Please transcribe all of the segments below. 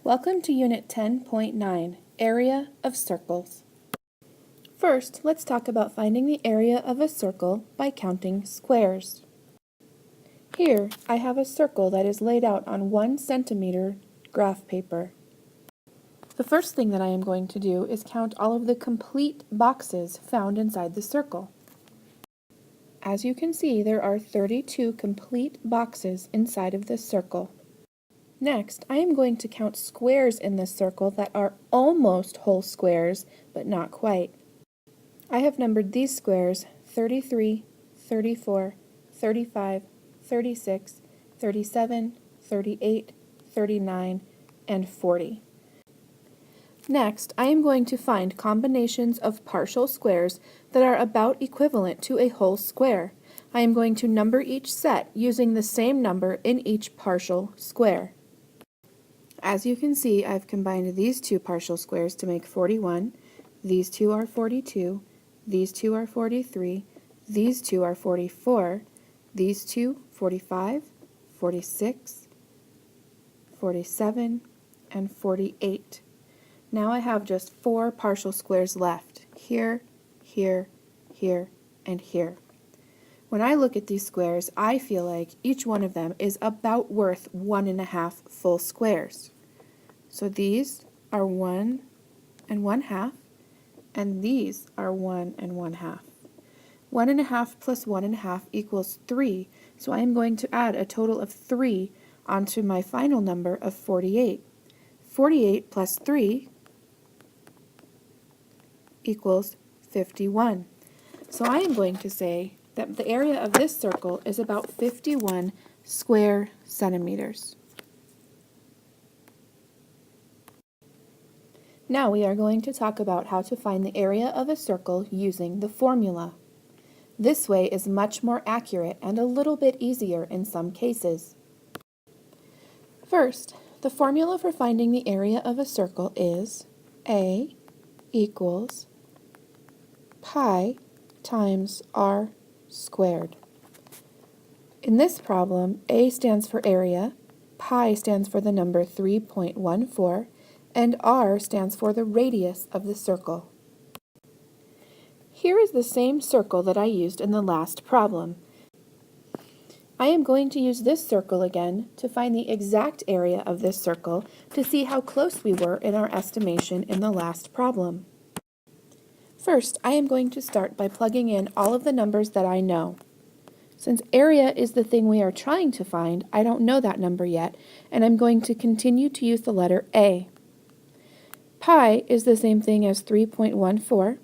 Welcome to Unit 10.9, Area of Circles. First, let's talk about finding the area of a circle by counting squares. Here, I have a circle that is laid out on 1 centimeter graph paper. The first thing that I am going to do is count all of the complete boxes found inside the circle. As you can see, there are 32 complete boxes inside of this circle. Next, I am going to count squares in this circle that are almost whole squares, but not quite. I have numbered these squares 33, 34, 35, 36, 37, 38, 39, and 40. Next, I am going to find combinations of partial squares that are about equivalent to a whole square. I am going to number each set using the same number in each partial square. As you can see, I've combined these two partial squares to make 41. These two are 42. These two are 43. These two are 44. These two, 45, 46, 47, and 48. Now I have just 4 partial squares left. Here, here, here, and here. When I look at these squares, I feel like each one of them is about worth 1½ full squares. So these are 1 1/2, and these are 1 1/2. 1½ plus 1½ equals 3, so I am going to add a total of 3 onto my final number of 48. 48 plus 3 equals 51. So I am going to say that the area of this circle is about 51 square centimeters. Now we are going to talk about how to find the area of a circle using the formula. This way is much more accurate and a little bit easier in some cases. First, the formula for finding the area of a circle is A equals pi times r squared. In this problem, A stands for area, pi stands for the number 3.14, and r stands for the radius of the circle. Here is the same circle that I used in the last problem. I am going to use this circle again to find the exact area of this circle to see how close we were in our estimation in the last problem. First, I am going to start by plugging in all of the numbers that I know. Since area is the thing we are trying to find, I don't know that number yet, and I'm going to continue to use the letter A. Pi is the same thing as 3.14,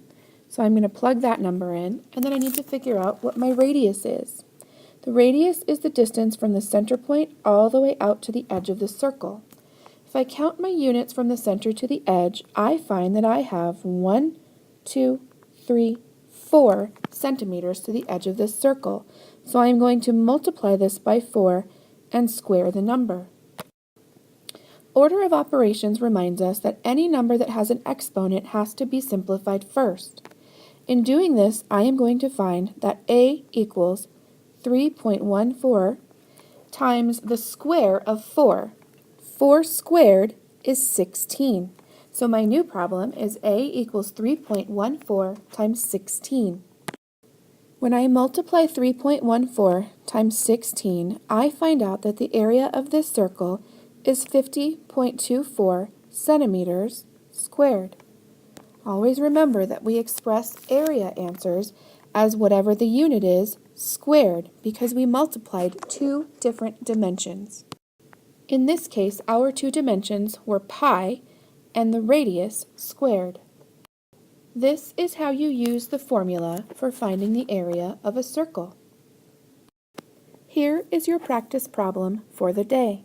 so I'm going to plug that number in, and then I need to figure out what my radius is. The radius is the distance from the center point all the way out to the edge of the circle. If I count my units from the center to the edge, I find that I have 1, 2, 3, 4 centimeters to the edge of this circle, so I'm going to multiply this by 4 and square the number. Order of operations reminds us that any number that has an exponent has to be simplified first. In doing this, I am going to find that A equals 3.14 times the square of 4. 4 squared is 16. So my new problem is A equals 3.14 times 16. When I multiply 3.14 times 16, I find out that the area of this circle is 50.24 centimeters squared. Always remember that we express area answers as whatever the unit is squared because we multiplied 2 different dimensions. In this case, our 2 dimensions were pi and the radius squared. This is how you use the formula for finding the area of a circle. Here is your practice problem for the day.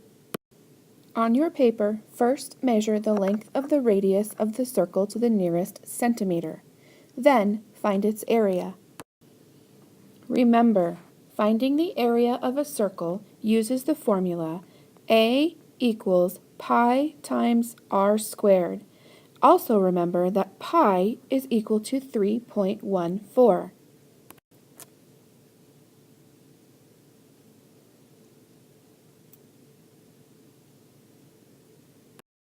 On your paper, first measure the length of the radius of the circle to the nearest centimeter. Then find its area. Remember, finding the area of a circle uses the formula A equals pi times r squared. Also remember that pi is equal to 3.14.